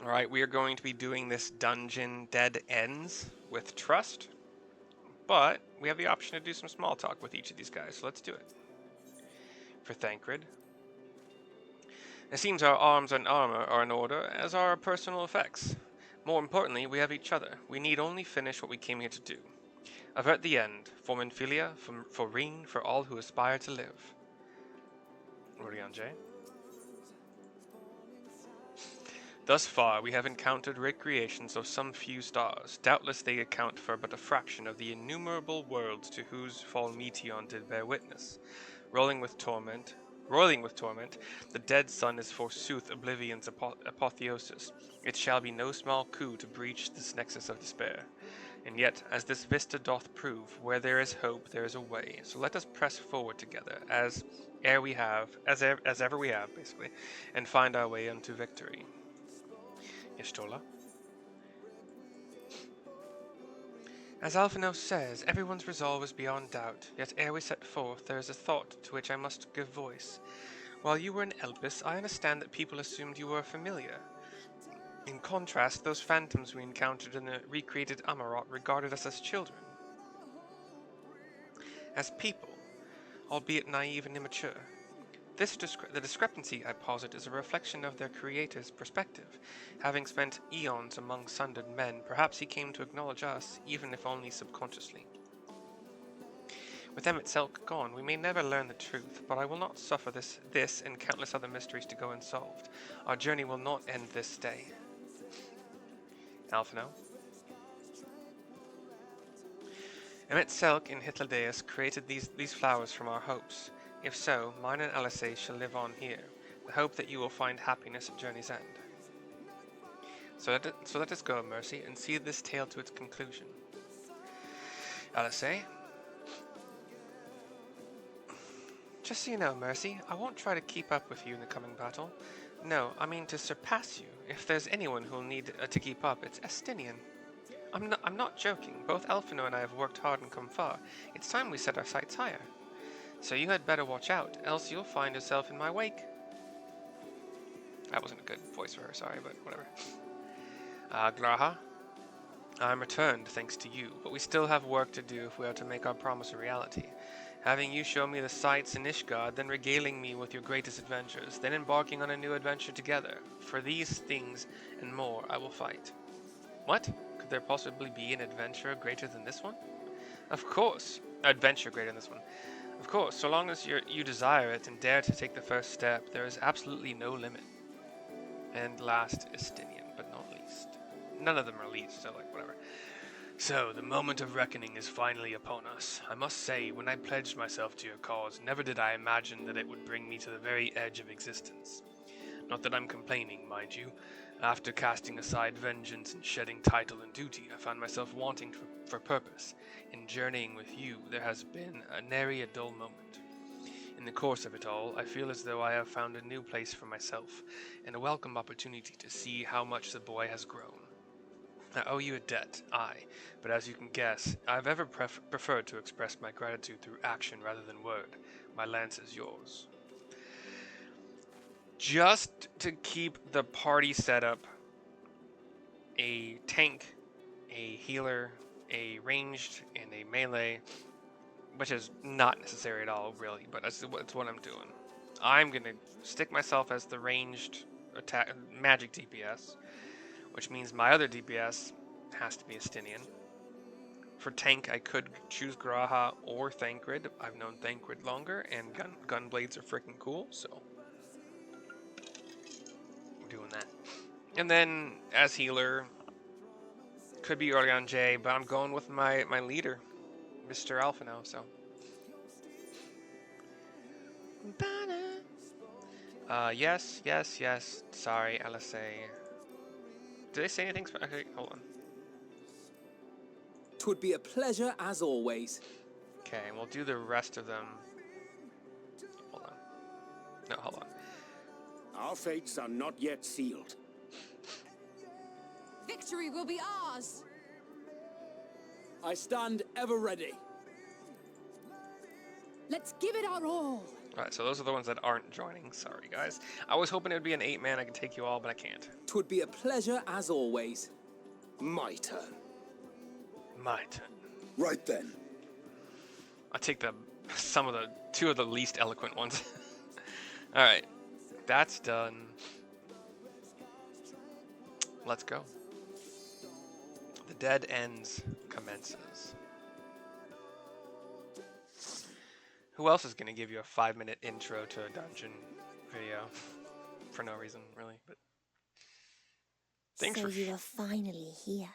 Alright, we are going to be doing this dungeon dead ends with trust, but we have the option to do some small talk with each of these guys, so let's do it. For Thancred, it seems our arms and armor are in order, as are our personal effects. More importantly, we have each other. We need only finish what we came here to do. Avert the end, for Minfilia, for Reen, for all who aspire to live. Orion J. Thus far, we have encountered recreations of some few stars. Doubtless they account for but a fraction of the innumerable worlds to whose fall Meteon did bear witness. Roiling with torment, the dead sun is forsooth oblivion's apotheosis. It shall be no small coup to breach this nexus of despair. And yet, as this vista doth prove, where there is hope, there is a way. So let us press forward together, as ever we have, basically, and find our way unto victory. Ishtola. As Alphinaud says, everyone's resolve is beyond doubt, yet ere we set forth, there is a thought to which I must give voice. While you were in Elpis, I understand that people assumed you were familiar. In contrast, those phantoms we encountered in the recreated Amarot regarded us as children. As people, albeit naive and immature. The discrepancy, I posit, is a reflection of their creator's perspective. Having spent eons among sundered men, perhaps he came to acknowledge us, even if only subconsciously. With Emet-Selch gone, we may never learn the truth, but I will not suffer this and countless other mysteries to go unsolved. Our journey will not end this day. Alphinaud. Emet-Selch and Hythlodaeus created these flowers from our hopes. If so, mine and Alisaie shall live on here, the hope that you will find happiness at journey's end. So let us go, Mercy, and see this tale to its conclusion. Alisaie? Just so you know, Mercy, I won't try to keep up with you in the coming battle. No, I mean to surpass you. If there's anyone who'll need to keep up, it's Estinian. I'm not joking. Both Alphinaud and I have worked hard and come far. It's time we set our sights higher. So you had better watch out, else you'll find yourself in my wake. That wasn't a good voice for her, sorry, but whatever. Graha, I'm returned thanks to you, but we still have work to do if we are to make our promise a reality. Having you show me the sights in Ishgard, then regaling me with your greatest adventures, then embarking on a new adventure together. For these things and more I will fight. What? Could there possibly be an adventure greater than this one? Of course, adventure greater than this one. Of course, so long as you desire it and dare to take the first step, there is absolutely no limit. And last, Estinian, but not least. None of them are least, so like, whatever. So, the moment of reckoning is finally upon us. I must say, when I pledged myself to your cause, never did I imagine that it would bring me to the very edge of existence. Not that I'm complaining, mind you. After casting aside vengeance and shedding title and duty, I found myself wanting for purpose. In journeying with you, there has been nary a dull moment. In the course of it all, I feel as though I have found a new place for myself, and a welcome opportunity to see how much the boy has grown. I owe you a debt, aye, but as you can guess, I have ever preferred to express my gratitude through action rather than word. My lance is yours. Just to keep the party set up, a tank, a healer, a ranged, and a melee, which is not necessary at all, really, but that's what I'm doing. I'm going to stick myself as the ranged attack magic DPS, which means my other DPS has to be Estinian. For tank, I could choose Graha or Thancred. I've known Thancred longer, and gunblades are freaking cool, so we're doing that. And then, as healer, could be Orion J, but I'm going with my leader, Mr. Alphinaud, so. Yes. Sorry, Alisaie. Did they say anything? Okay, hold on. 'Twould be a pleasure as always. Okay, and we'll do the rest of them. Hold on. No, hold on. Our fates are not yet sealed. Victory will be ours! I stand ever ready. Let's give it our all! Alright, so those are the ones that aren't joining. Sorry, guys. I was hoping it would be an 8-man. I could take you all, but I can't. 'Twould be a pleasure as always. My turn. My turn. Right then. I'll take two of the least eloquent ones. Alright, that's done. Let's go. The Dead Ends commences. Who else is going to give you a 5-minute intro to a dungeon video? For no reason, really, but... Thanks So for... you are finally here,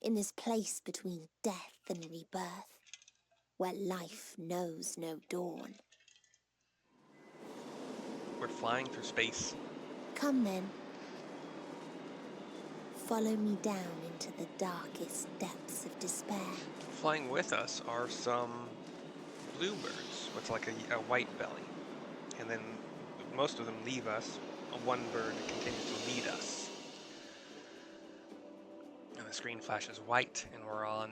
in this place between death and rebirth, where life knows no dawn. We're flying through space. Come then. Follow me down into the darkest depths of despair. Flying with us are some bluebirds with like a white belly. And then most of them leave us. One bird continues to lead us. And the screen flashes white and we're on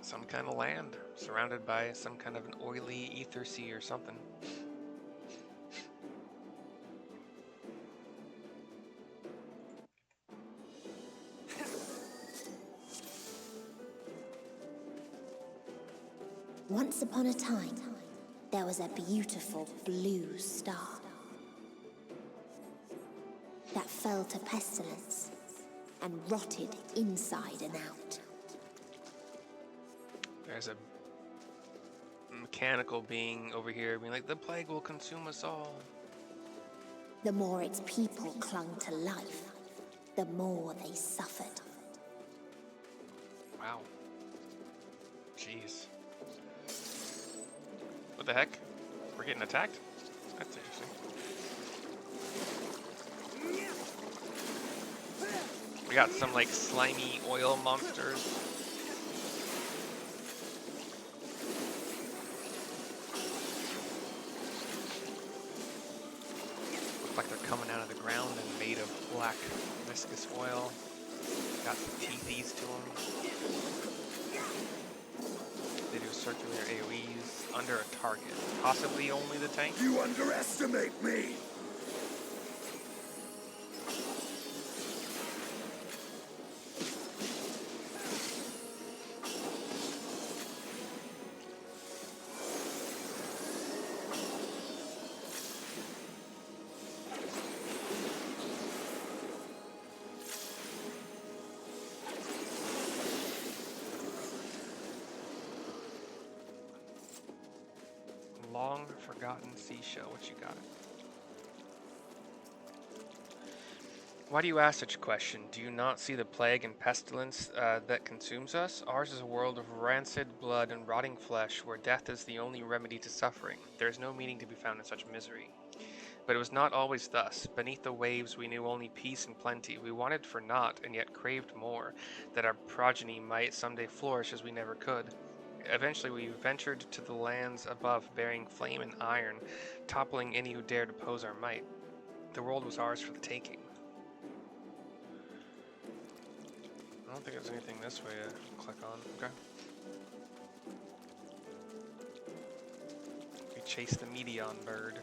some kind of land, surrounded by some kind of an oily ether sea or something. Once upon a time, there was a beautiful blue star that fell to pestilence and rotted inside and out. There's a mechanical being over here being like, the plague will consume us all. The more its people clung to life, the more they suffered. Wow. Jeez. What the heck? We're getting attacked? That's interesting. We got some like slimy oil monsters. Look like they're coming out of the ground and made of black viscous oil. Got some teethies to them. They do circular AoEs under a target. Possibly only the tank. You underestimate me! Long forgotten seashell. What you got? Why do you ask such a question? Do you not see the plague and pestilence that consumes us? Ours is a world of rancid blood and rotting flesh, where death is the only remedy to suffering. There is no meaning to be found in such misery. But it was not always thus. Beneath the waves we knew only peace and plenty. We wanted for naught, and yet craved more, that our progeny might someday flourish as we never could. Eventually we ventured to the lands above, bearing flame and iron, toppling any who dared oppose our might. The world was ours for the taking. I don't think there's anything this way to click on. Okay. We chase the Meteon bird.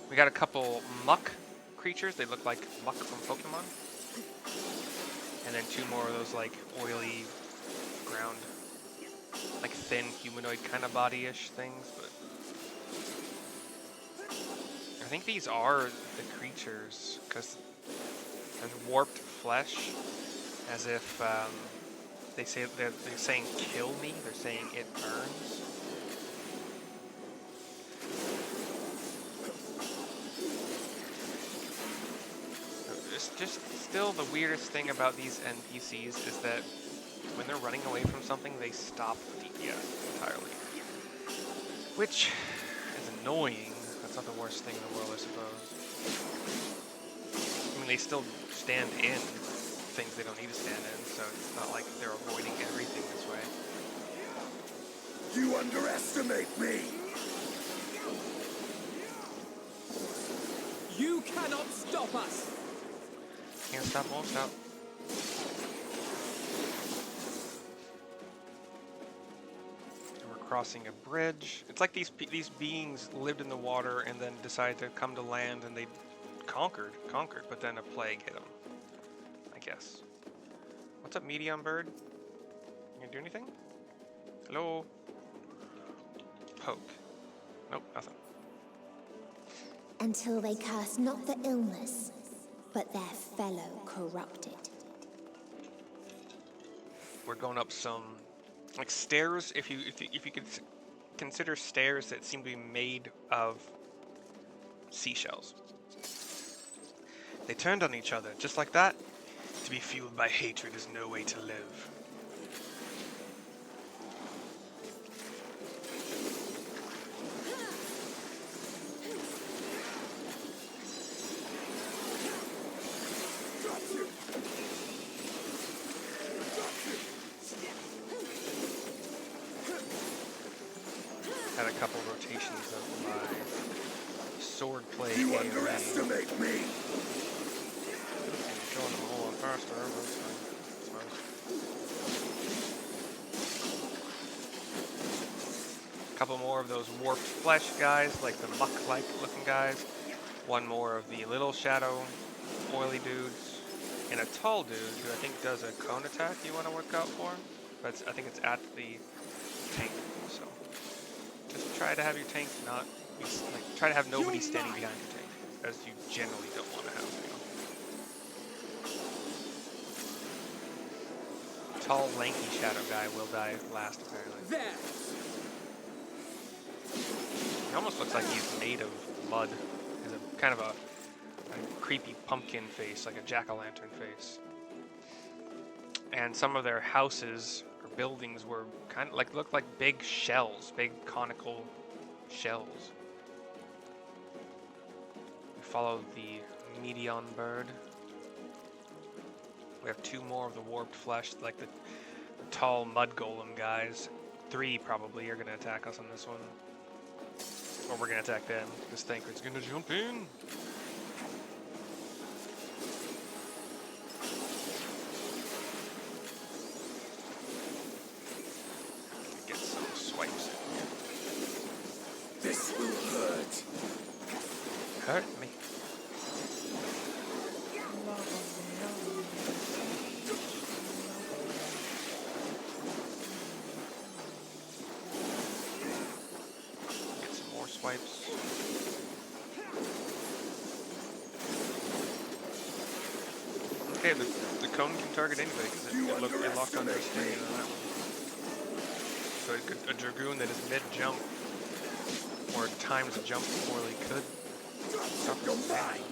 We got a couple muck creatures. They look like muck from Pokemon. And then two more of those like oily ground, like thin humanoid kind of body-ish things, but I think these are the creatures, because there's warped flesh, as if they're saying kill me, they're saying it burns. Just still the weirdest thing about these NPCs is that when they're running away from something, they stop DPS entirely. Which is annoying. That's not the worst thing in the world, I suppose. I mean, they still stand in things they don't need to stand in, so it's not like they're avoiding everything this way. You underestimate me! You cannot stop us! Can't stop, won't stop. And we're crossing a bridge. It's like these beings lived in the water and then decided to come to land, and they conquered, but then a plague hit them, I guess. What's up, medium bird? You gonna do anything? Hello? Poke. Nope, nothing. Until they curse not the illness, but their fellow corrupted. We're going up some like stairs. If you could consider stairs that seem to be made of seashells. They turned on each other just like that. To be fueled by hatred is no way to live. Had a couple rotations of my sword play. You underestimate me! Killing them all faster, that's fine. A couple more of those warped flesh guys, like the muck-like looking guys. One more of the little shadow oily dudes. And a tall dude who I think does a cone attack you want to work out for. But I think it's at the tank, so. Just try to have your tank not be, like, try to have nobody standing behind your tank, as you generally don't want to have, you know. Tall, lanky shadow guy will die last, apparently. There! He almost looks like he's made of mud. He's a kind of a creepy pumpkin face, like a jack-o'-lantern face. And some of their houses or buildings were kind of like looked like big shells, big conical shells. We follow the median bird. We have two more of the warped flesh, like the tall mud golem guys. 3 probably are gonna attack us on this one. Or we're gonna attack them. This Thancred's gonna jump in. Get some swipes in here. This will hurt. Hurt me. Get some more swipes. Okay, the cone can target anybody because it locked on their sting on that one. So a dragoon that is mid-jump or times a jump poorly could suffer damage.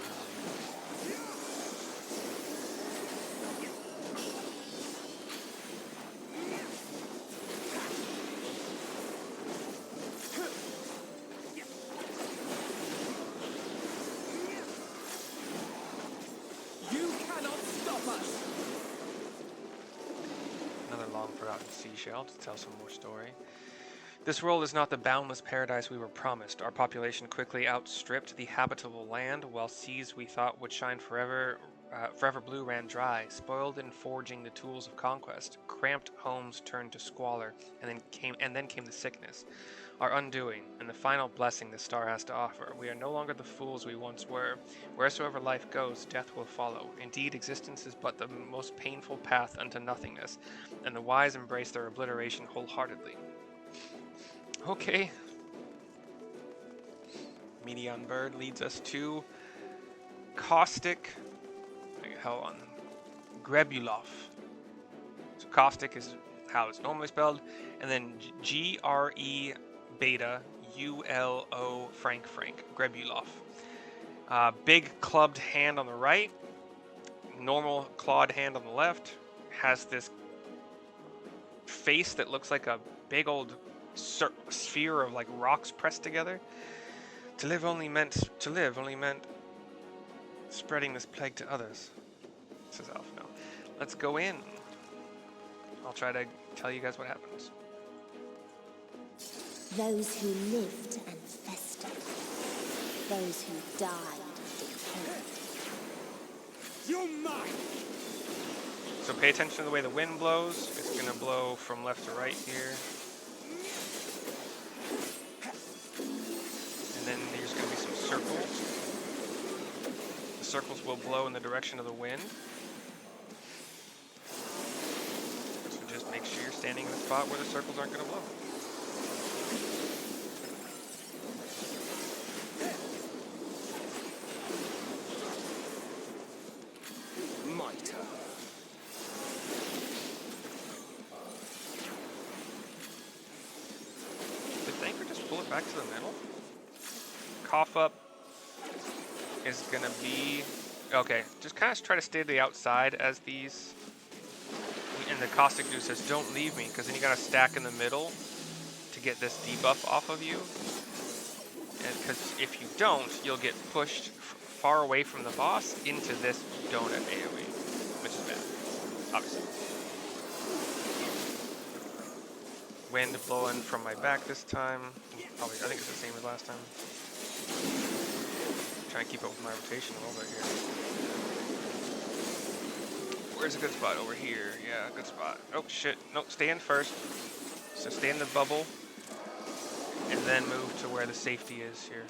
You cannot stop us! Another long forgotten seashell to tell some more story. This world is not the boundless paradise we were promised. Our population quickly outstripped the habitable land, while seas we thought would shine forever blue ran dry. Spoiled in forging the tools of conquest, cramped homes turned to squalor, and then came the sickness, our undoing, and the final blessing the star has to offer. We are no longer the fools we once were. Wheresoever life goes, death will follow. Indeed, existence is but the most painful path unto nothingness, and the wise embrace their obliteration wholeheartedly. Okay. Median bird leads us to Caustic. Hold on. Grebulov. So Caustic is how it's normally spelled, and then G-R-E beta U-L-O Frank Grebulov. Big clubbed hand on the right, normal clawed hand on the left. Has this face that looks like a big old sphere of like rocks pressed together. To live only meant spreading this plague to others, says Alpha. Now, let's go in. I'll try to tell you guys what happens. Those who lived and festered. Those who died and decayed. You're mine. So pay attention to the way the wind blows. It's going to blow from left to right here. And then there's going to be some circles. The circles will blow in the direction of the wind. So just make sure you're standing in a spot where the circles aren't going to blow. My turn. Did Thanker just pull it back to the middle? Cough up is gonna be okay. Just kind of try to stay to the outside as these. And the caustic dude says, "Don't leave me," because then you gotta stack in the middle to get this debuff off of you. And because if you don't, you'll get pushed far away from the boss into this donut AoE, which is bad, obviously. Wind blowing from my back this time. Probably, I think it's the same as last time. Trying to keep up with my rotation a little bit here. Where's a good spot? Over here. Yeah, good spot. Oh shit. Nope, stay in first. So stay in the bubble. And then move to where the safety is here.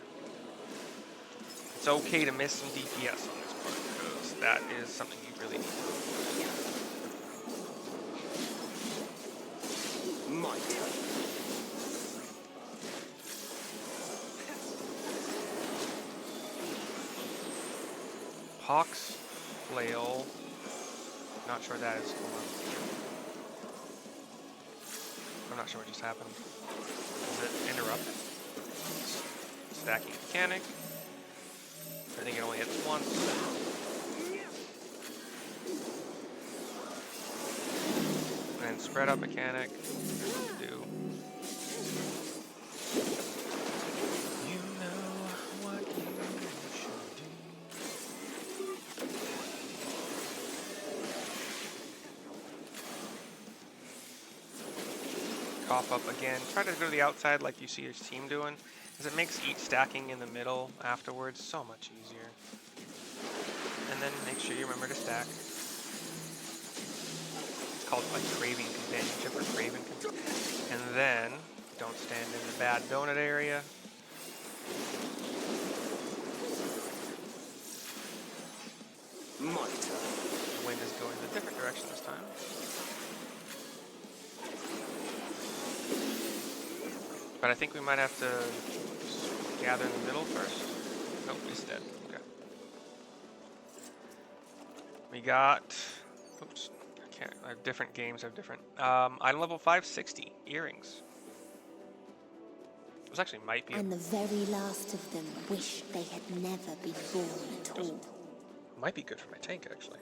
It's okay to miss some DPS on this part, because that is something you really need to do. My turn. Pox, flail. Not sure what that is. Hold on. I'm not sure what just happened. Is it interrupted? Stacking mechanic. I think it only hits once. And then spread out mechanic. Do. You know what you should do. Cough up again. Try to go to the outside like you see your team doing, because it makes each stacking in the middle afterwards so much easier. And then make sure you remember to stack. It's called like craving companionship or craven. And then don't stand in the bad donut area. My turn. The wind is going a different direction this time. But I think we might have to gather in the middle first. Nope, he's dead. Okay. We got. Oops. I can't. Different games have different. Item level 560. Earrings. This actually might be. And the very last of them wished they had never been born at all. Might be good for my tank actually.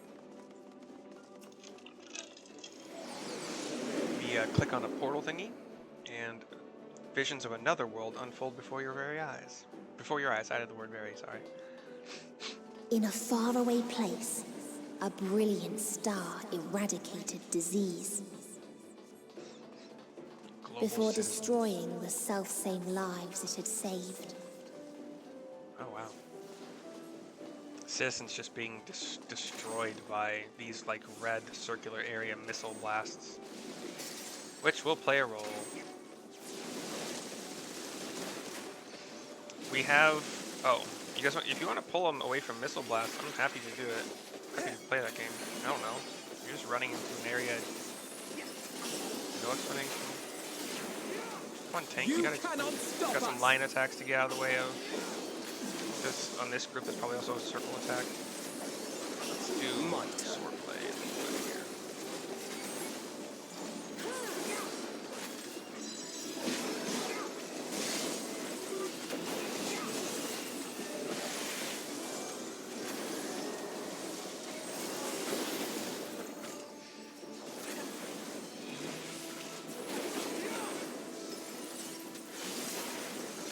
We click on a portal thingy, and visions of another world unfold before your very eyes. Before your eyes, I added the word very, sorry. In a faraway place, a brilliant star eradicated disease. Global Before citizen. destroying the selfsame lives it had saved. Oh wow. Citizens just being destroyed by these like red circular area missile blasts, which will play a role. We have, oh, you guys want, if you want to pull them away from missile blasts, I'm happy to do it. Happy to play that game. I don't know. You're just running into an area. No explanation. Come on, tank. You gotta, cannot stop got some us. line attacks to get out of the way of. This on this group, there's probably also a circle attack. Let's do swordplay here.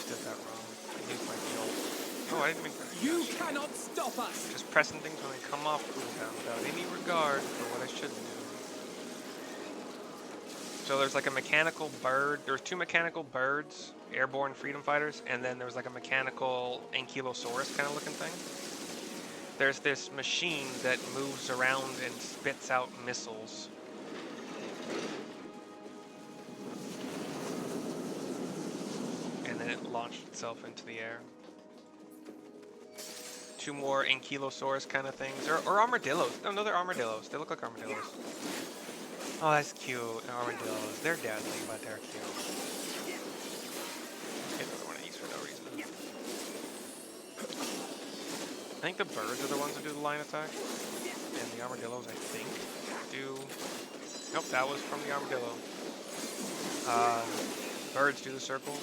Did that wrong. I used my ult. Oh, I didn't mean to. You cannot stop us. Just pressing things when they come off cooldown without any regard for what I should do. So there's like a mechanical bird. There's two mechanical birds, airborne freedom fighters, and then there was like a mechanical ankylosaurus kind of looking thing. There's this machine that moves around and spits out missiles. And then it launched itself into the air. 2 more ankylosaurus kind of things. Or armadillos. No, they're armadillos. They look like armadillos. Oh, that's cute. Armadillos. They're deadly, but they're cute. Let's get another one of these for no reason. I think the birds are the ones that do the line attack. And the armadillos, I think, do... Nope, that was from the armadillo. Birds do the circles.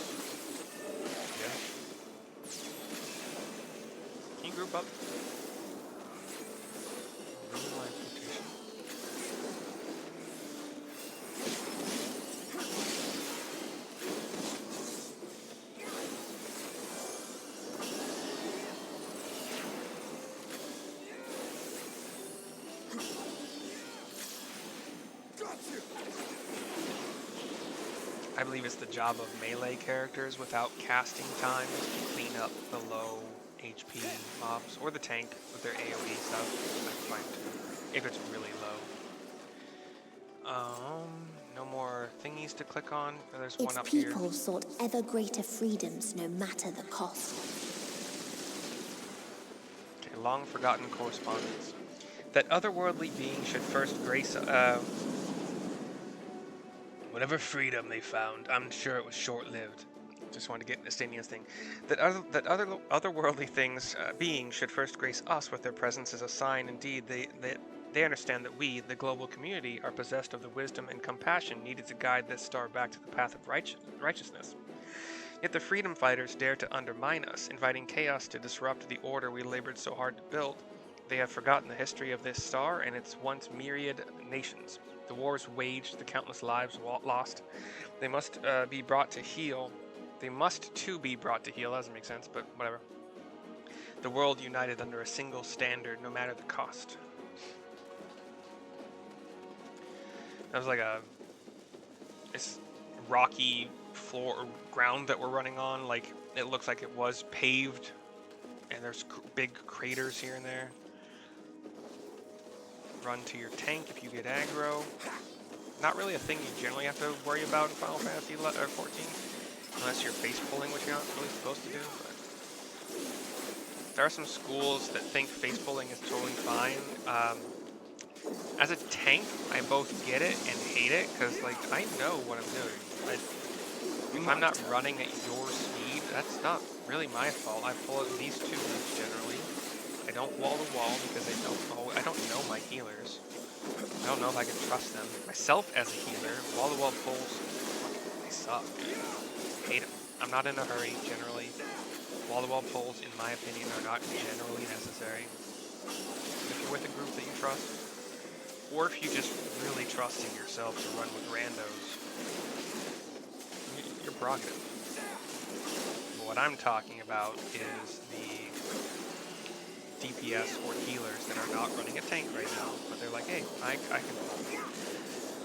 Yeah. Can you group up? Really like rotation. I believe it's the job of melee characters without casting time to clean up the low HP mobs, or the tank with their AoE stuff. That's fine too, if it's really low. No more thingies to click on. There's one Its up here. people sought ever greater freedoms no matter the cost. Okay, long forgotten correspondence. That otherworldly being should first grace whatever freedom they found. I'm sure it was short-lived. Just wanted to get Estania's thing. That otherworldly things being should first grace us with their presence as a sign. Indeed, they understand that we, the global community, are possessed of the wisdom and compassion needed to guide this star back to the path of righteousness. Yet the freedom fighters dare to undermine us, inviting chaos to disrupt the order we labored so hard to build. They have forgotten the history of this star and its once myriad nations. The wars waged, the countless lives lost. They must be brought to heal. They must too be brought to heal. That doesn't make sense, but whatever. The world united under a single standard, no matter the cost. That was like this rocky floor or ground that we're running on. Like, it looks like it was paved, and there's big craters here and there. Run to your tank if you get aggro. Not really a thing you generally have to worry about in Final Fantasy 14, unless you're face pulling, which you're not really supposed to do. But there are some schools that think face pulling is totally fine. As a tank, I both get it and hate it, because like I know what I'm doing. If I'm not running at your speed, that's not really my fault. I pull at these two generally. I don't wall to wall because I don't know my healers. I don't know if I can trust them. Myself as a healer, wall to wall pulls, they suck. Hate them. I'm not in a hurry generally. Wall to wall pulls, in my opinion, are not generally necessary. If you're with a group that you trust, or if you just really trust in yourself to run with randos, your prerogative. But what I'm talking about is the DPS or healers that are not running a tank right now, but they're like, hey, I can pull.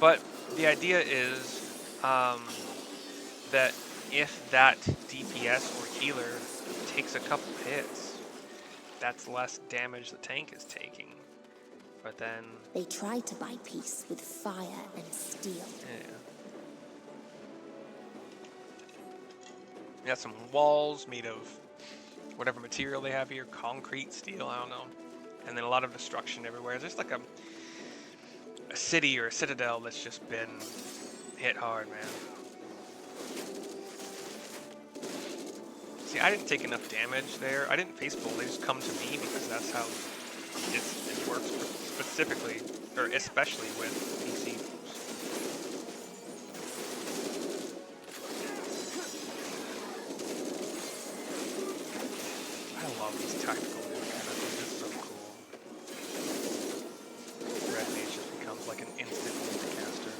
But the idea is that if that DPS or healer takes a couple hits, that's less damage the tank is taking. But then... They tried to buy peace with fire and steel. Yeah. You got some walls made of whatever material they have here, concrete, steel, I don't know. And then a lot of destruction everywhere. It's just like a city or a citadel that's just been hit hard, man. See, I didn't take enough damage there. I didn't face pull, they just come to me because that's how it works specifically, or especially with PC. I love these tactical moves kind of things. This is so cool. Red Mage just becomes like an instant move caster.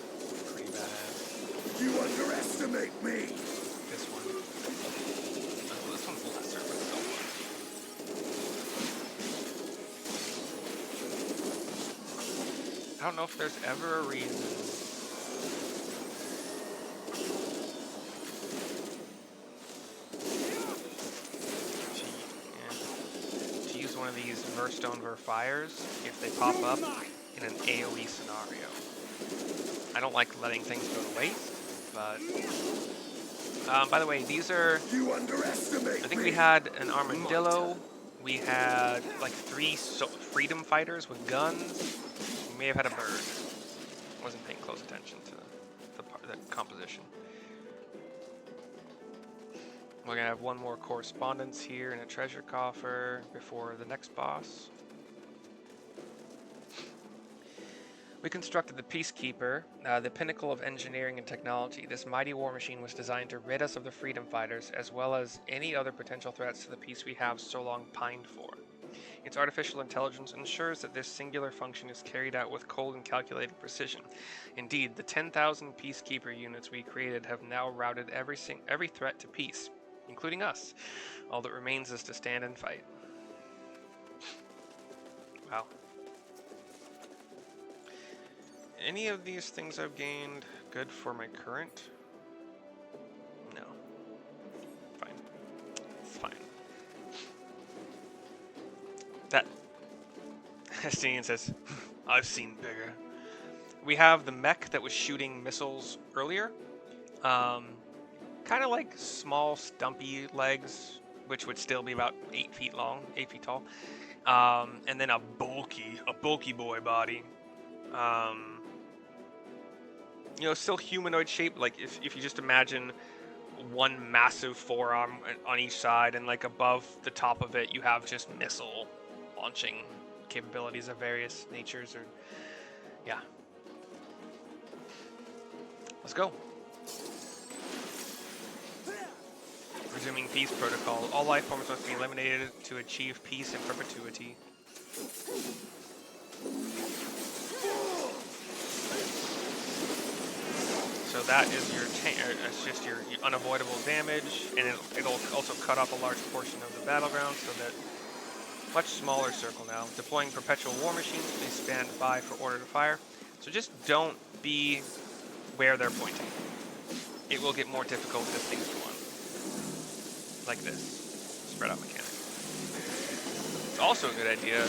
Pretty badass. You underestimate me! This one. Oh, this one's lesser, but still fun. I don't know if there's ever a reason to use one of these Verstone Verfires if they pop up in an AoE scenario. I don't like letting things go to waste, but... by the way, these are... You underestimate I think me. we had an armadillo, we had like 3 freedom fighters with guns, we may have had a bird. Wasn't paying close attention to the composition. We're gonna have one more correspondence here in a treasure coffer before the next boss. We constructed the Peacekeeper, the pinnacle of engineering and technology. This mighty war machine was designed to rid us of the freedom fighters, as well as any other potential threats to the peace we have so long pined for. Its artificial intelligence ensures that this singular function is carried out with cold and calculated precision. Indeed, the 10,000 Peacekeeper units we created have now routed every threat to peace, including us. All that remains is to stand and fight. Wow. Any of these things I've gained good for my current? No. Fine. It's fine. That... Stinian says, I've seen bigger. We have the mech that was shooting missiles earlier. Kind of like small, stumpy legs, which would still be about 8 feet long, 8 feet tall. And then a bulky boy body. You know, still humanoid shape. Like if you just imagine one massive forearm on each side, and like above the top of it, you have just missile launching capabilities of various natures. Or yeah. Let's go. Resuming peace protocol. All life forms must be eliminated to achieve peace in perpetuity. So that is your it's just your unavoidable damage, and it'll also cut off a large portion of the battleground, so that much smaller circle now. Deploying perpetual war machines, please stand by for order to fire. So just don't be where they're pointing. It will get more difficult as things go on. Like this. Spread out mechanic. It's also a good idea.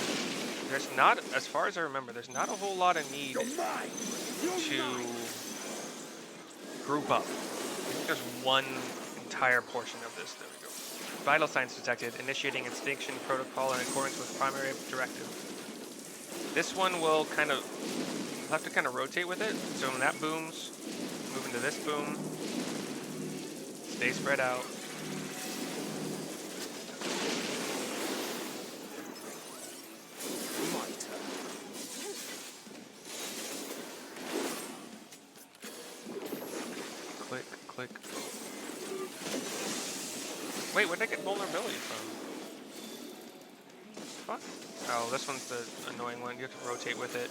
There's not, as far as I remember, there's not a whole lot of need to group up. I think there's one entire portion of this. There we go. Vital signs detected. Initiating extinction protocol in accordance with primary directive. This one will kind of, you'll have to kind of rotate with it. So when that booms, move into this boom. Stay spread out. Click. Wait, where'd I get vulnerability from? What? Oh, this one's the annoying one. You have to rotate with it.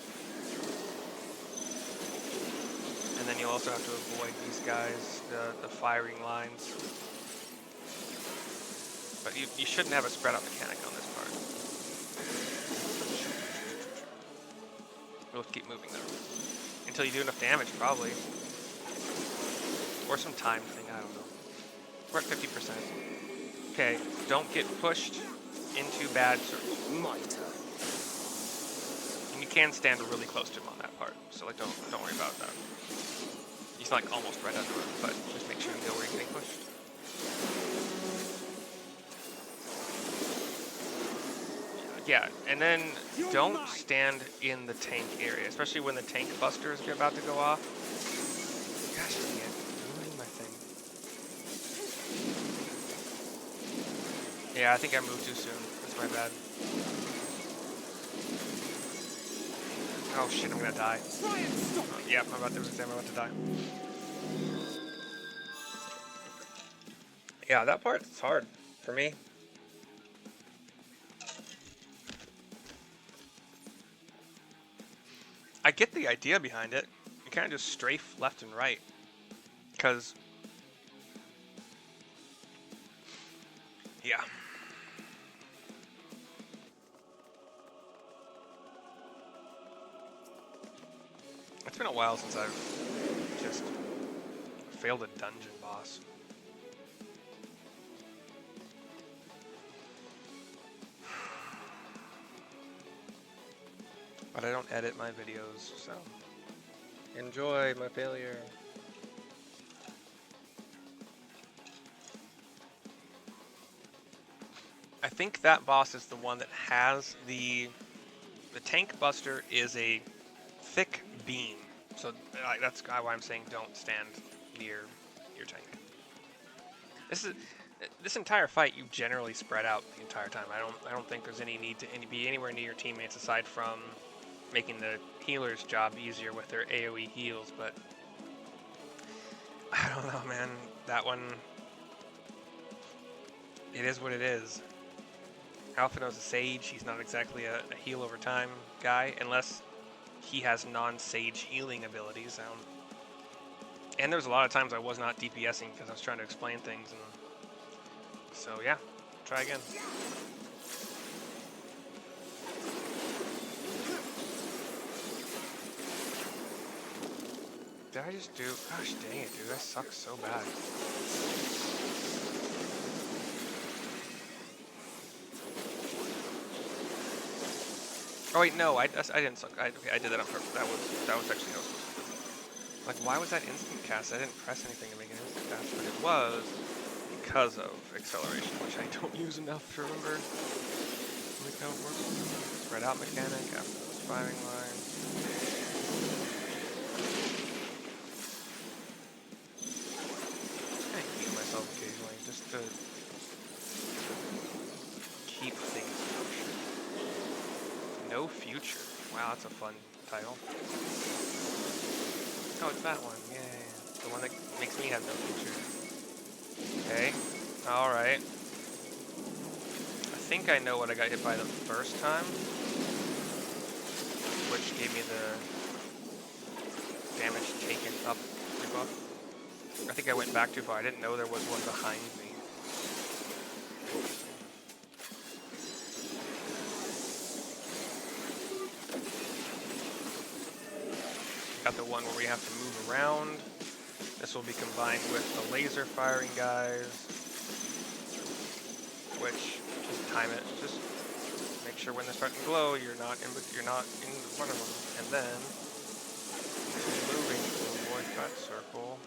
And then you'll also have to avoid these guys, the firing lines. But you shouldn't have a spread out mechanic on this part. We'll keep moving though. Until you do enough damage, probably. Or some time thing, I don't know. We're at 50%. Okay, don't get pushed into bad circles. My turn. And you can stand really close to him on that part, so like don't worry about that. He's like almost right under him, but just make sure you know where you're getting pushed. Yeah, and then don't stand in the tank area, especially when the tank buster is about to go off. Gosh dang it, ruining my thing. Yeah, I think I moved too soon. That's my bad. Oh shit, I'm gonna die. Yeah, I'm about to die. Yeah, that part's hard for me. I get the idea behind it. You kind of just strafe left and right. Because... yeah. It's been a while since I've just failed a dungeon boss. But I don't edit my videos, so enjoy my failure. I think that boss is the one that has the tank buster is a thick beam, so that's why I'm saying don't stand near your tank. This entire fight you generally spread out the entire time. I don't think there's any need to be anywhere near your teammates aside from making the healer's job easier with their AoE heals, but I don't know, man. That one, it is what it is. Alphino's a sage. He's not exactly a heal over time guy, unless he has non-sage healing abilities. And there was a lot of times I was not DPSing because I was trying to explain things, and so yeah, try again. Did I just do? Gosh dang it, dude! I suck so bad. Oh wait, no, I didn't suck. Okay, I did that on purpose. That was actually how it was supposed to be. Like, why was that instant cast? I didn't press anything to make an instant cast, but it was because of acceleration, which I don't use enough to remember. Like how it works. Spread out mechanic after those firing lines. I heal myself occasionally just to keep things kosher. No future. Wow, that's a fun title. Oh, it's that one. Yay. The one that makes me have no future. Okay. Alright. I think I know what I got hit by the first time, which gave me the damage taken up rebuff. I think I went back too far. I didn't know there was one behind me. Got the one where we have to move around. This will be combined with the laser firing guys, which just time it. Just make sure when they're starting to glow, you're not in front of them, and then moving to avoid that circle.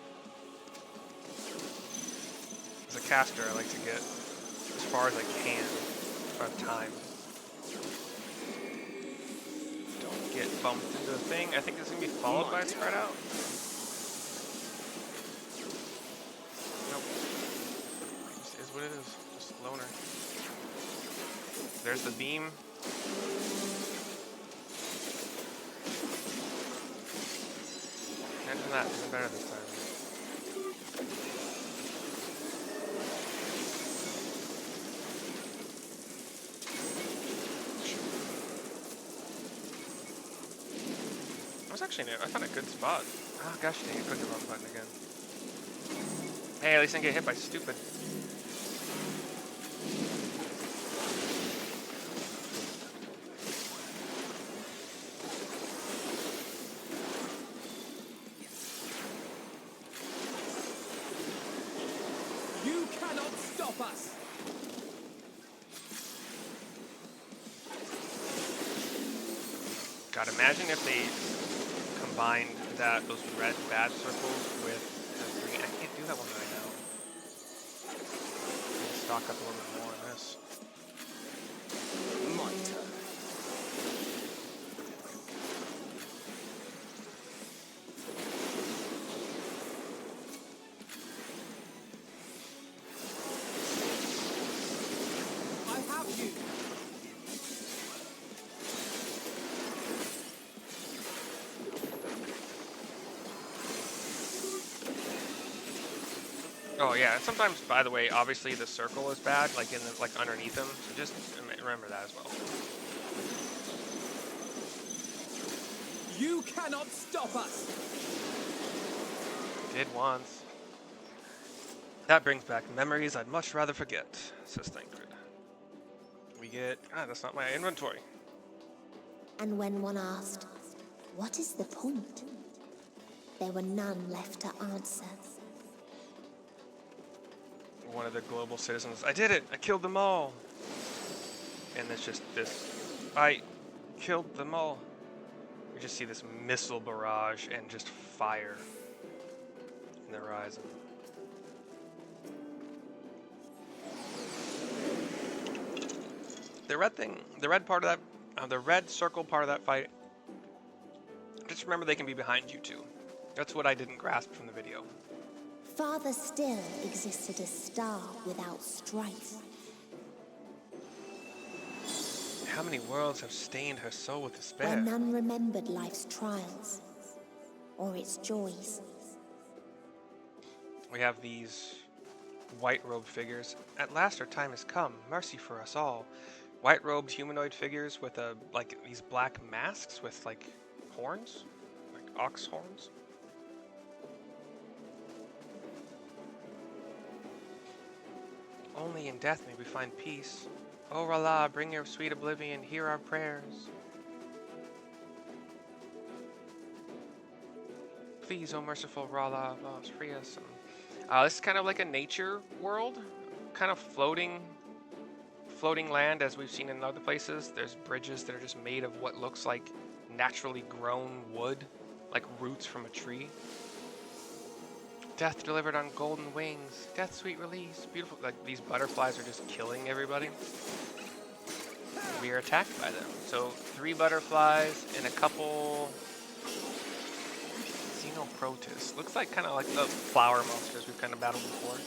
As a caster, I like to get as far as I can if I have time. Don't get bumped into the thing. I think it's gonna be followed by a spread out. Nope. This is what it is. Just loner. There's the beam. Imagine that, even better this time. I found a good spot. Oh gosh dang it, clicked the wrong button again. Hey, at least I didn't get hit by stupid. You cannot stop us! God, imagine if they combined those red bad circles with the green. I can't do that one right now. I need to stock up a little bit more on this. My turn. I have you. Oh yeah, and sometimes, by the way, obviously the circle is bad, like underneath them. So just remember that as well. You cannot stop us. Did once. That brings back memories I'd much rather forget, says Thancred. We get... that's not my inventory. And when one asked, "What is the point?" there were none left to answer. One of the global citizens, I did it! I killed them all! And it's just this, I killed them all. We just see this missile barrage and just fire in the horizon. The red thing, the red part of that, the red circle part of that fight, just remember they can be behind you too. That's what I didn't grasp from the video. Farther still existed a star without strife. How many worlds have stained her soul with despair? Where none remembered life's trials or its joys. We have these white-robed figures. At last our time has come. Mercy for us all. White-robed humanoid figures with like these black masks with like horns, like ox horns. Only in death may we find peace. O R'Allah, bring your sweet oblivion, hear our prayers. Please, O merciful R'Allah, free us. This is kind of like a nature world, kind of floating land as we've seen in other places. There's bridges that are just made of what looks like naturally grown wood, like roots from a tree. Death delivered on golden wings. Death sweet release. Beautiful. Like these butterflies are just killing everybody. We are attacked by them. So 3 butterflies and a couple Xenoprotists. Looks like kind of like the flower monsters we've kind of battled before.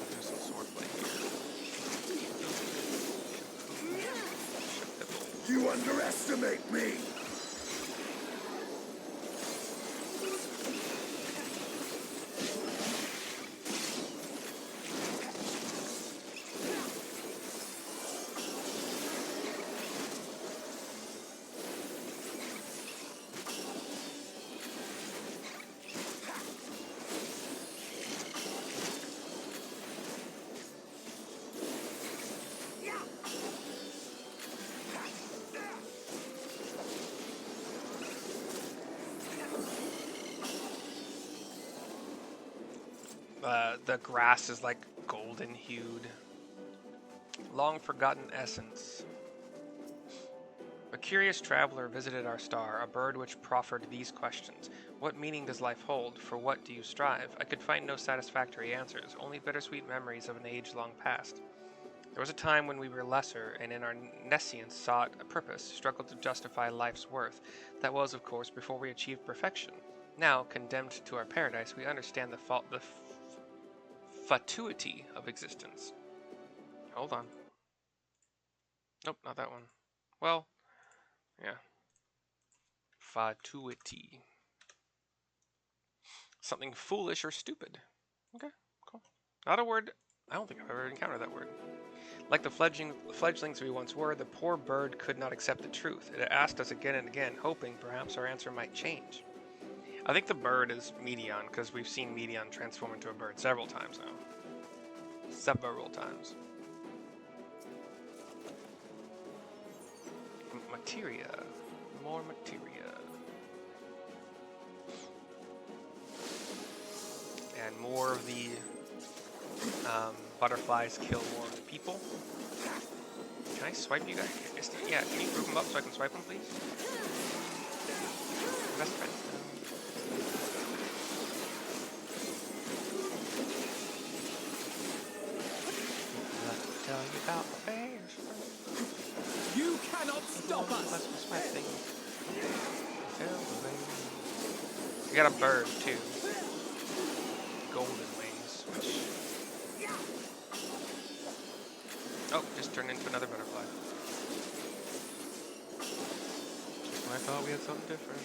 There's some swordplay here. You underestimate me! The grass is like golden hued. Long forgotten essence. A curious traveler visited our star, a bird which proffered these questions. What meaning does life hold? For what do you strive? I could find no satisfactory answers, only bittersweet memories of an age long past. There was a time when we were lesser, and in our nescience sought a purpose, struggled to justify life's worth. That was, of course, before we achieved perfection. Now, condemned to our paradise, we understand the fatuity of existence. Hold on. Nope, not that one. Well, yeah. Fatuity. Something foolish or stupid. Okay, cool. Not a word. I don't think I've ever encountered that word. Like the fledglings we once were, the poor bird could not accept the truth. It asked us again and again, hoping perhaps our answer might change. I think the bird is Medion, because we've seen Medion transform into a bird several times now. Several times. Materia. More materia. And more of the butterflies kill more of the people. Can I swipe you guys? Yeah, can you group them up so I can swipe them, please? Best friends. Tell you about my bears. You cannot stop us! Let's be sweating. We got a bird too. Golden wings. Oh, just turned into another butterfly. Just when I thought we had something different.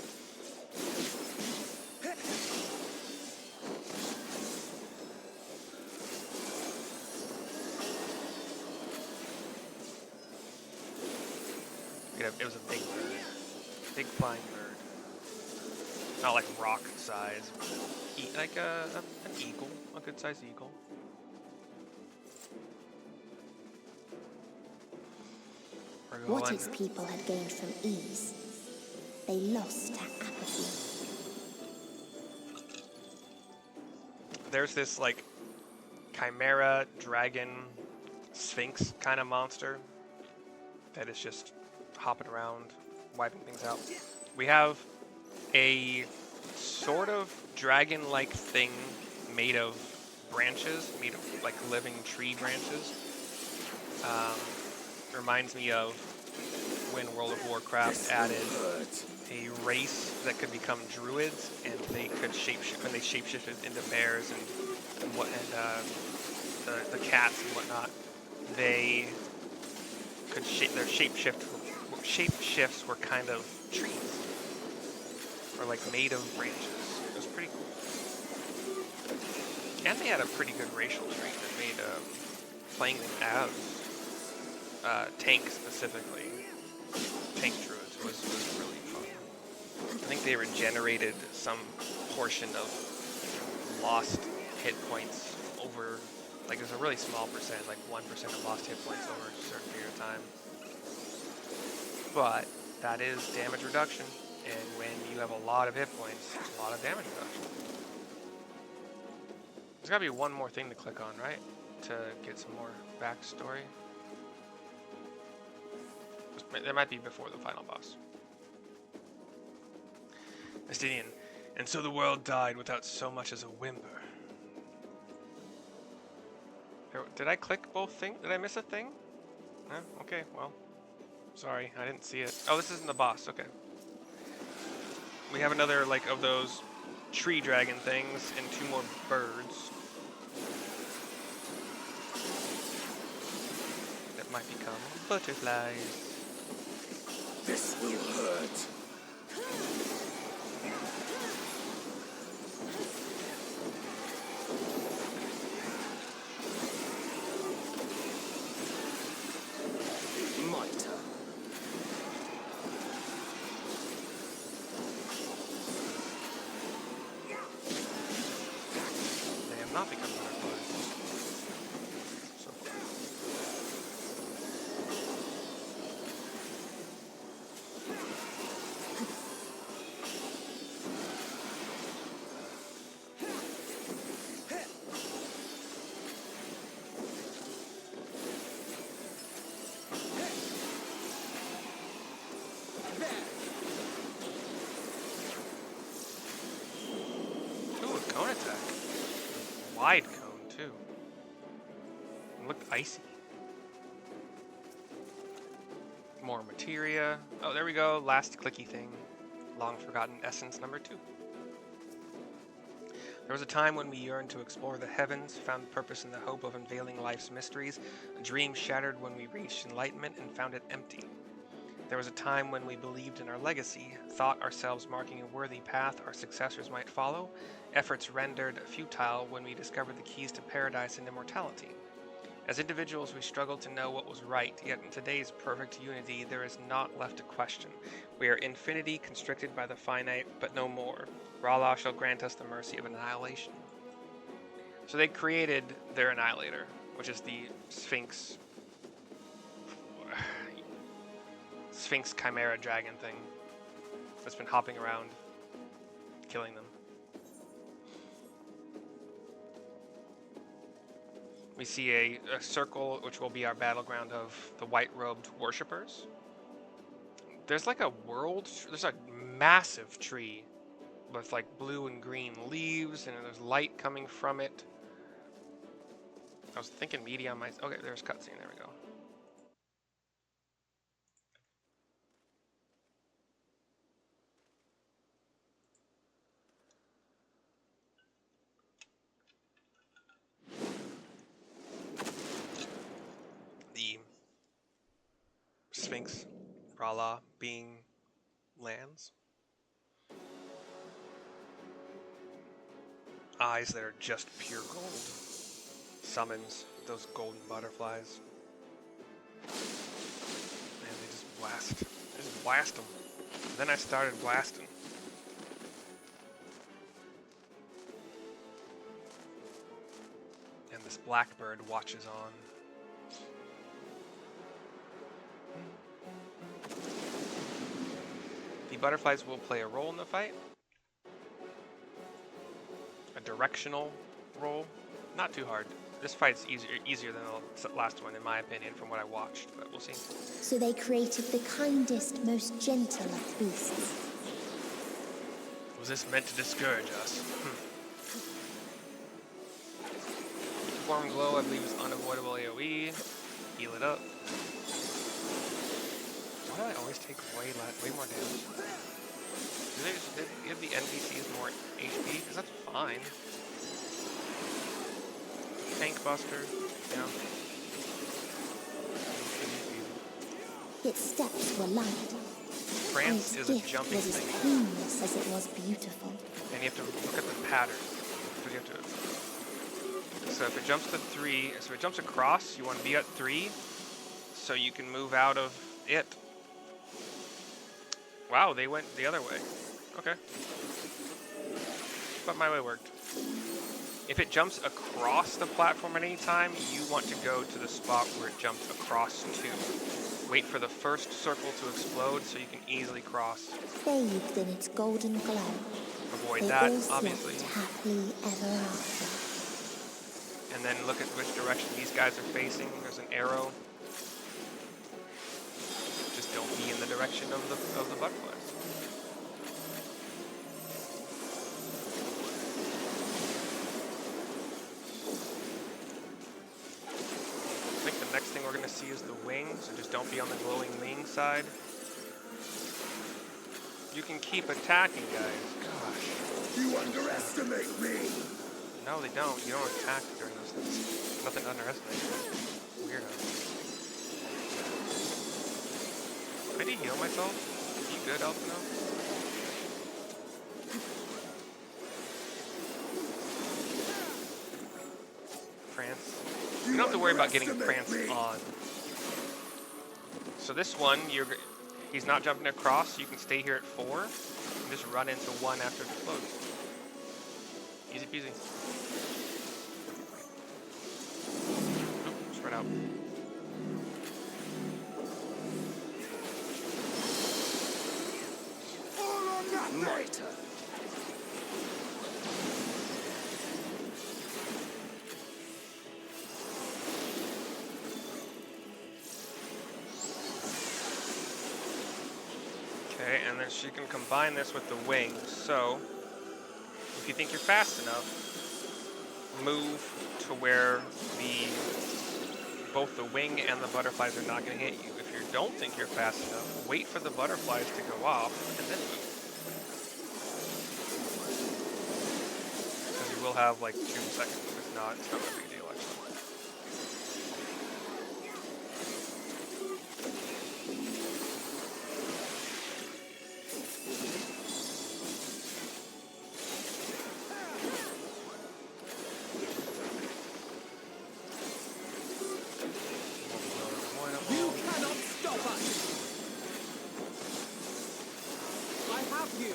It was a big bird. Big flying bird. Not like rock size. Like an eagle. A good sized eagle. What its people had gained from ease, they lost to apathy. There's this like chimera, dragon, sphinx kind of monster that is just hopping around, wiping things out. We have a sort of dragon-like thing made of branches, made of like living tree branches. Reminds me of when World of Warcraft added a race that could become druids, and they could shapeshift when they shapeshifted into bears and the cats and whatnot. They could their shapeshifts were kind of trees or like made of branches. It was pretty cool, and they had a pretty good racial trait that made playing them as tank specifically, tank druids was really fun. I think they regenerated some portion of lost hit points over, like there's a really small percent, like 1% of lost hit points over a certain period of time. But that is damage reduction, and when you have a lot of hit points, it's a lot of damage reduction. There's gotta be one more thing to click on, right? To get some more backstory. That might be before the final boss. Estinian. And so the world died without so much as a whimper. Did I click both things? Did I miss a thing? No? Okay, well. Sorry, I didn't see it. Oh, this isn't the boss, okay. We have another, like, of those tree dragon things and 2 more birds. That might become butterflies. This will hurt. My turn. They have not become butterflies. So far. Ooh, a cone attack. Wide cone, too. It looked icy. More materia. Oh, there we go. Last clicky thing. Long forgotten essence number 2. There was a time when we yearned to explore the heavens, found purpose in the hope of unveiling life's mysteries. A dream shattered when we reached enlightenment and found it empty. There was a time when we believed in our legacy, thought ourselves marking a worthy path our successors might follow, efforts rendered futile when we discovered the keys to paradise and immortality. As individuals, we struggled to know what was right, yet in today's perfect unity, there is not left a question. We are infinity, constricted by the finite, but no more. Rala shall grant us the mercy of annihilation. So they created their annihilator, which is the Sphinx chimera dragon thing that's been hopping around, killing them. We see a circle, which will be our battleground of the white-robed worshippers. There's like a there's a massive tree with like blue and green leaves, and there's light coming from it. I was thinking media on my... Okay, there's cutscene, there we go. The Sphinx, Rala being lands. Eyes that are just pure gold. Summons those golden butterflies. Man, they just blast. I just blast them. And then I started blasting. And this blackbird watches on. The butterflies will play a role in the fight. A directional role. Not too hard. this fight's easier than the last one, in my opinion, from what I watched. But we'll see. So they created the kindest, most gentle of beasts. Was this meant to discourage us? Form glow, I believe, is unavoidable AoE. Heal it up. Why do I always take way more damage? Do they just give the NPCs more HP? Because that's fine. Tank buster, you know. Its steps were light. Prance is a gift jumping was as thing. painless as it was beautiful. And you have to look at the pattern. Because you have to. So if it jumps to 3, so if it jumps across, you want to be at 3, so you can move out of it. Wow, they went the other way. Okay. But my way worked. If it jumps across the platform at any time, you want to go to the spot where it jumped across to. Wait for the first circle to explode so you can easily cross. Bathed in its golden glow, Avoid they that, all slept obviously. happily ever after. And then look at which direction these guys are facing. There's an arrow. Just don't be in the direction of the butterflies. I think the next thing we're gonna see is the wings, so just don't be on the glowing wing side. You can keep attacking, guys. Gosh. You underestimate me! No, they don't. You don't attack during those things. Nothing to underestimate. Weirdo. I need to heal myself. You good, Alpino? Prance. You don't have to worry about getting Prance on. So this one, he's not jumping across. You can stay here at 4 and just run into 1 after it explodes. Easy peasy. Oop, spread out. My turn. Okay, and then she can combine this with the wings. So, if you think you're fast enough, move to where both the wing and the butterflies are not going to hit you. If you don't think you're fast enough, wait for the butterflies to go off and then move. Because you will have like 2 seconds. If not, it's not a big deal actually. You cannot stop us! I have you!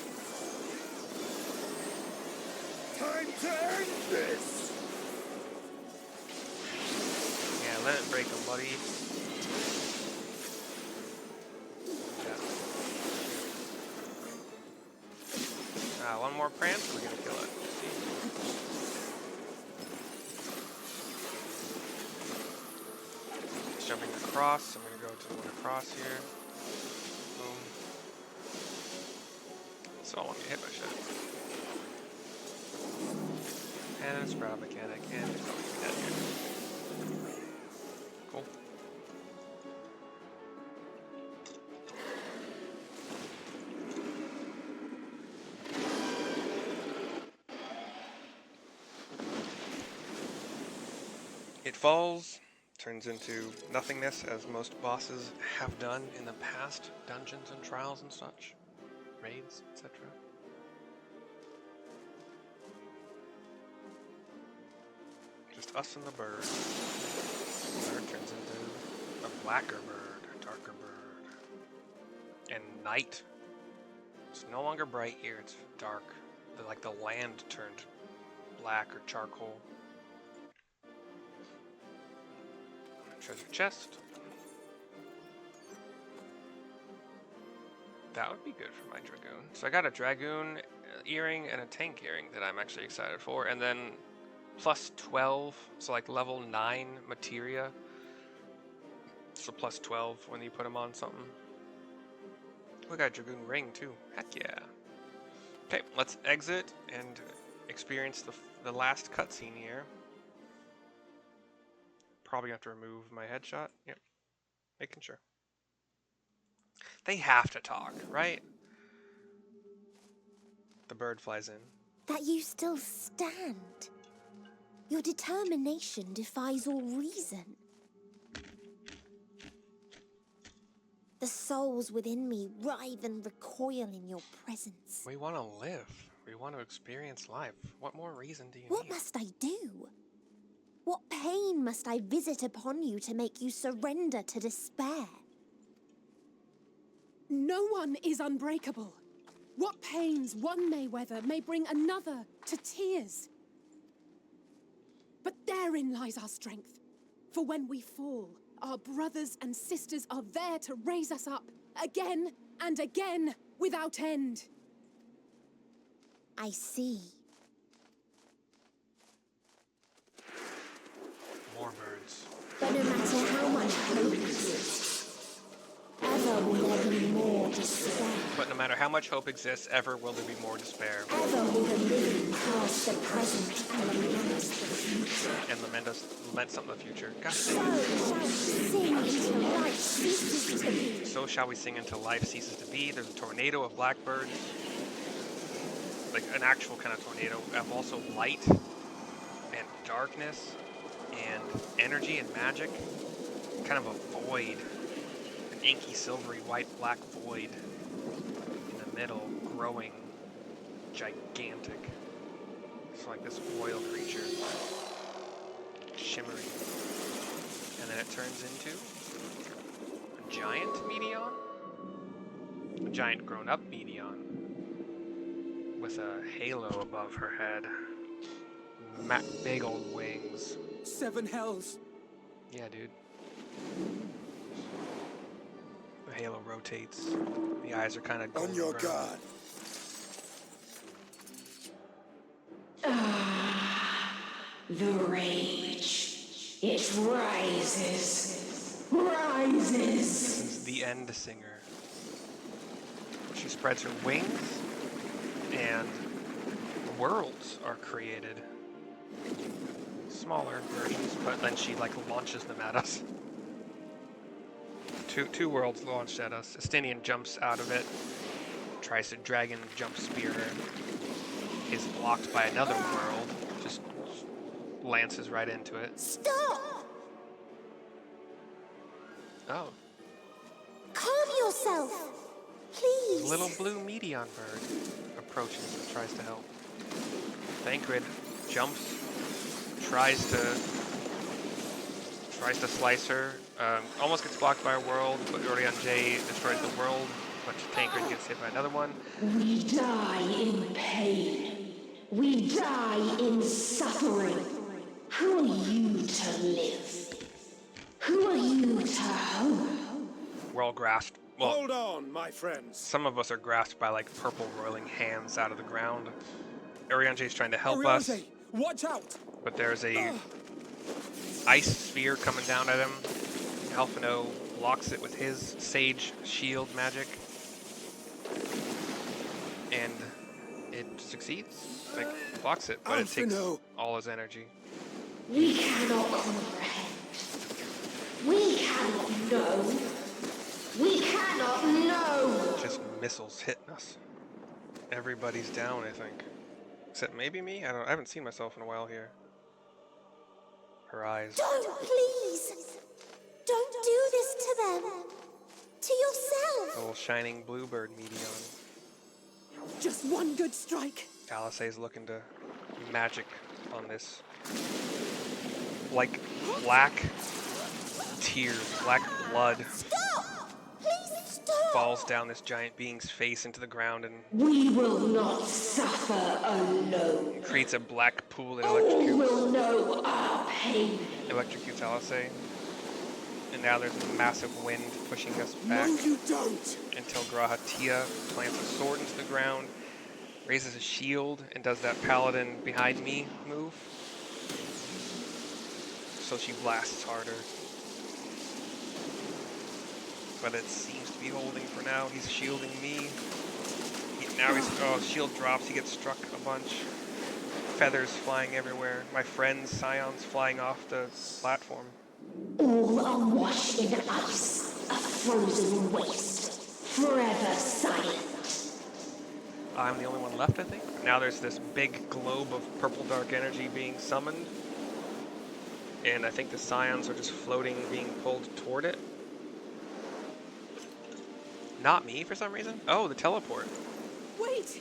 Time to end this! Yeah, let it break them, buddy. Yeah. One more Prance, and we're gonna kill it. It's jumping across. I'm gonna go to the one across here. Boom. So I want to hit my shit. And a sprout mechanic, and it's going to be dead here. Cool. It falls, turns into nothingness, as most bosses have done in the past dungeons and trials and such, raids, etc. Just us and the bird. The bird turns into a blacker bird, a darker bird. And night. It's no longer bright here, it's dark. Like the land turned black or charcoal. Treasure chest. That would be good for my dragoon. So I got a dragoon earring and a tank earring that I'm actually excited for. And then plus 12, so like level 9 materia. So plus 12 when you put them on something. We got a Dragoon ring too. Heck yeah. Okay, let's exit and experience the last cutscene here. Probably have to remove my headshot. Yep, making sure. They have to talk, right? The bird flies in. That you still stand. Your determination defies all reason. The souls within me writhe and recoil in your presence. We want to live. We want to experience life. What more reason do you What need? must I do? What pain must I visit upon you to make you surrender to despair? No one is unbreakable. What pains one may weather may bring another to tears. But therein lies our strength. For when we fall, our brothers and sisters are there to raise us up again and again without end. I see. More birds. But no matter how much hope exists, ever will there be more despair. But no matter how much hope exists, ever will there be more despair. Ever will the living cast the present and lament the future. And lament something in the future. God So dang it. shall we sing until life ceases to be. So shall we sing until life ceases to be. There's a tornado of blackbirds. Like an actual kind of tornado. Of also light and darkness and energy and magic. Kind of a void. An inky, silvery, white, black void in the middle, growing, gigantic. It's like this oil creature, shimmering, and then it turns into a giant Medion, a giant grown-up Medion with a halo above her head, big old wings. 7 hells. Yeah, dude. The halo rotates. The eyes are kind of On your golden brown. guard. The rage. It rises. Rises. This is the End Singer. She spreads her wings, and worlds are created. Smaller versions, but then she like launches them at us. Two worlds launched at us. Estinian jumps out of it, tries to dragon jump spear her, is blocked by another world, just lances right into it. Stop! Oh, Calm yourself, please. little blue Medion bird approaches and tries to help. Thancred jumps, tries to slice her. Almost gets blocked by a world, but Orion J destroys the world. But Tancred gets hit by another one. We die in pain. We die in suffering. Who are you to live? Who are you to hope? We're all grasped. Well, Hold on, my friends. some of us are grasped by like purple roiling hands out of the ground. Orion J's trying to help us, Oriante, watch out! but there's a ice sphere coming down at him. Alphino blocks it with his sage shield magic, and it succeeds. Like blocks it, but it takes Alphino. all his energy. We cannot comprehend. We cannot know. We cannot know. Just missiles hitting us. Everybody's down, I think, except maybe me. I haven't seen myself in a while here. Her eyes. Don't, please. Don't do this to them. To yourself. A little shining bluebird Medion. Just one good strike. Alisay's looking to magic on this. Like black tears, black blood Stop! Please stop! falls down this giant being's face into the ground and We will not suffer alone. creates a black pool that All electrocutes will know our pain. Alisay. And now there's a massive wind pushing us No, back you don't. until Grahatia plants a sword into the ground, raises a shield, and does that paladin behind me move. so she blasts harder. But it seems to be holding for now. He's shielding me. Now he's, oh, shield drops, he gets struck a bunch. Feathers flying everywhere. My friend's scions flying off the platform. All awash in ice, a frozen waste, forever silent. I'm the only one left, I think. Now there's this big globe of purple dark energy being summoned. And I think the scions are just floating, being pulled toward it. Not me, for some reason. Oh, the teleport. Wait!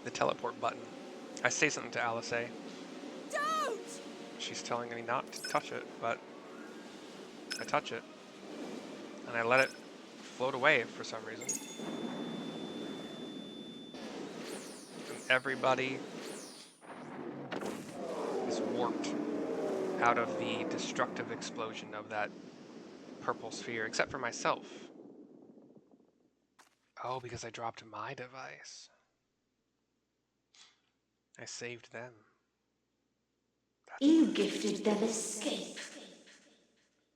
The teleport button. I say something to Alice. Don't! She's telling me not to touch it, but I touch it. And I let it float away for some reason. And everybody is warped out of the destructive explosion of that purple sphere, except for myself. Oh, because I dropped my device. I saved them. You gifted them escape.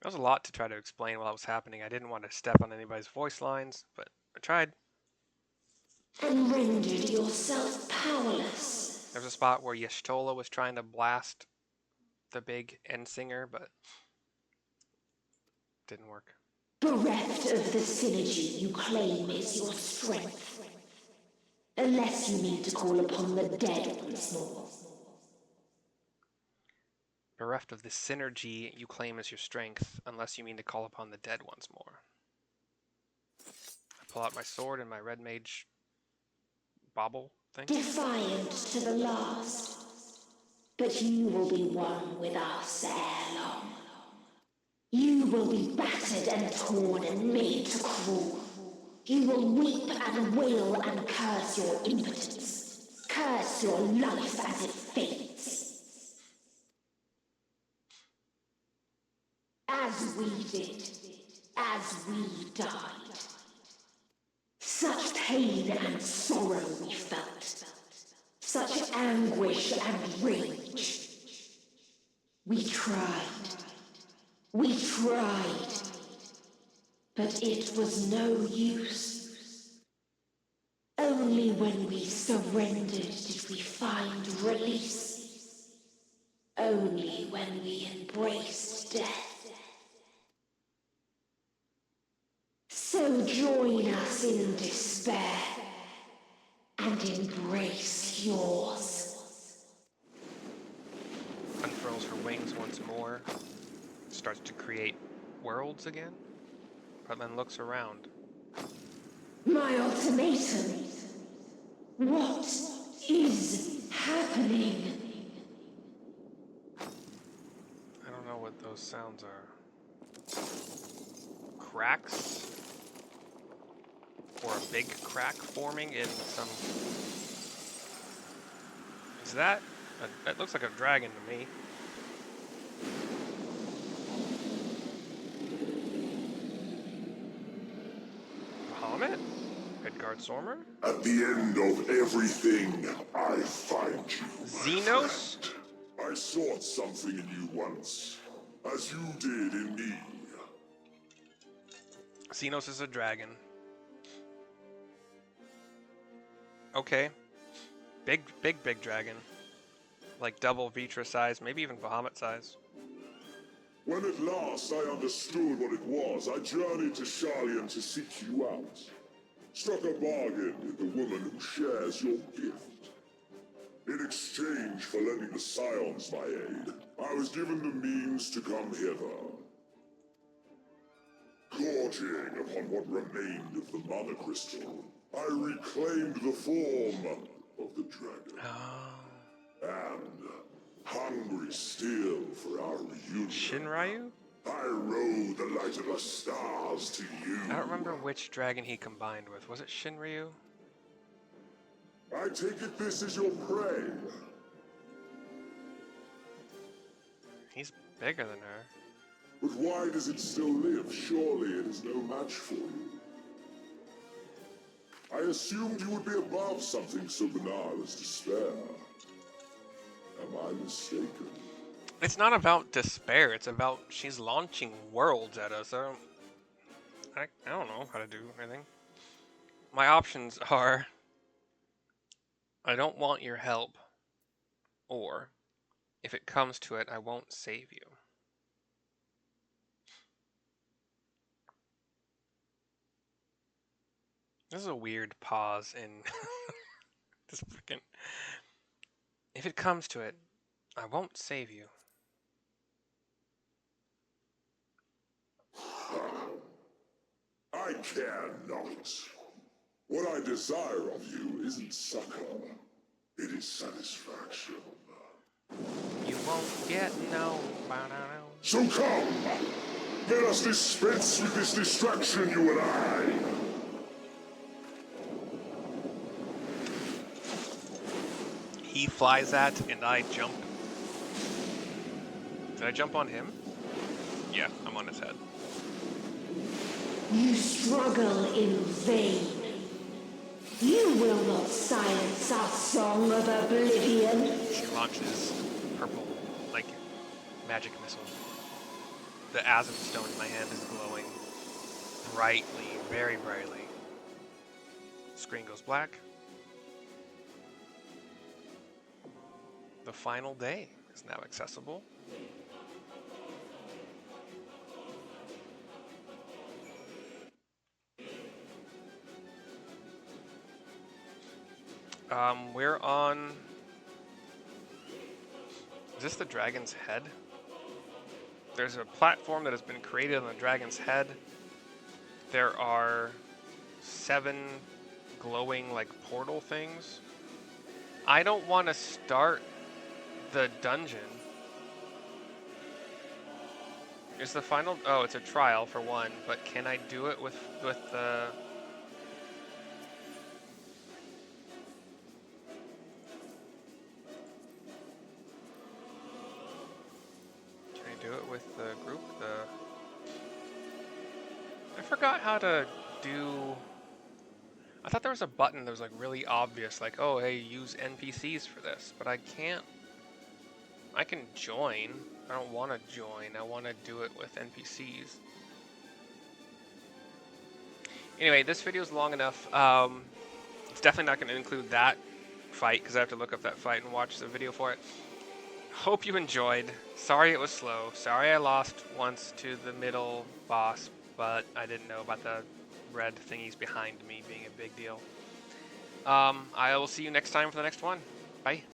There was a lot to try to explain while it was happening. I didn't want to step on anybody's voice lines, but I tried. And rendered yourself powerless. There was a spot where Y'shtola was trying to blast the big end singer, but didn't work. Bereft of the synergy you claim is your strength. Unless you mean to call upon the dead once more. Bereft of the synergy you claim as your strength, unless you mean to call upon the dead once more. I pull out my sword and my red mage bauble thing. Defiant to the last. But you will be one with us ere long. You will be battered and torn and made to crawl. You will weep and wail and curse your impotence. Curse your life as it fades. As we did. As we died. Such pain and sorrow we felt. Such anguish and rage. We tried. We tried. But it was no use. Only when we surrendered did we find release. Only when we embraced death. So join us in despair and embrace yours. Unfurls her wings once more, starts to create worlds again, but then looks around. My ultimatum. What is happening? I don't know what those sounds are. Cracks? Or a big crack forming in some... Is that? That looks like a dragon to me. Bahamut? Edgard Sormer? At the end of everything, I find you. Xenos? I sought something in you once, as you did in me. Xenos is a dragon. Okay. Big dragon. Like double Vitra size, maybe even Bahamut size. When at last I understood what it was, I journeyed to Sharlayan to seek you out. Struck a bargain with the woman who shares your gift. In exchange for lending the Scions my aid, I was given the means to come hither. Gorging upon what remained of the Mother Crystal, I reclaimed the form of the dragon. And, hungry still for our reunion, Shinryu? I rode the light of the stars to you. I don't remember which dragon he combined with. Was it Shinryu? I take it this is your prey. He's bigger than her. But why does it still live? Surely it is no match for you. I assumed you would be above something so banal as despair. Am I mistaken? It's not about despair. It's about she's launching worlds at us. I don't know how to do anything. My options are I don't want your help, or if it comes to it, I won't save you. This is a weird pause in this freaking. If it comes to it, I won't save you. I care not. What I desire of you isn't succor. It is satisfaction. You won't get no. So come! Let us dispense with this distraction, you and I! He flies at, and I jump. Did I jump on him? Yeah, I'm on his head. You struggle in vain. You will not silence our song of oblivion. She launches purple, like, magic missiles. The Azim stone in my hand is glowing brightly, very brightly. Screen goes black. The final day is now accessible. We're on... Is this the dragon's head? There's a platform that has been created on the dragon's head. There are 7 glowing, like, portal things. I don't want to start the dungeon. Is the final... Oh, it's a trial for one, but can I do it with the... Can I do it with the group? I forgot how to do... I thought there was a button that was like really obvious, like, oh, hey, use NPCs for this, but I can't. I can join. I don't want to join. I want to do it with NPCs. Anyway, this video is long enough. It's definitely not going to include that fight because I have to look up that fight and watch the video for it. Hope you enjoyed. Sorry it was slow. Sorry I lost once to the middle boss, but I didn't know about the red thingies behind me being a big deal. I will see you next time for the next one. Bye.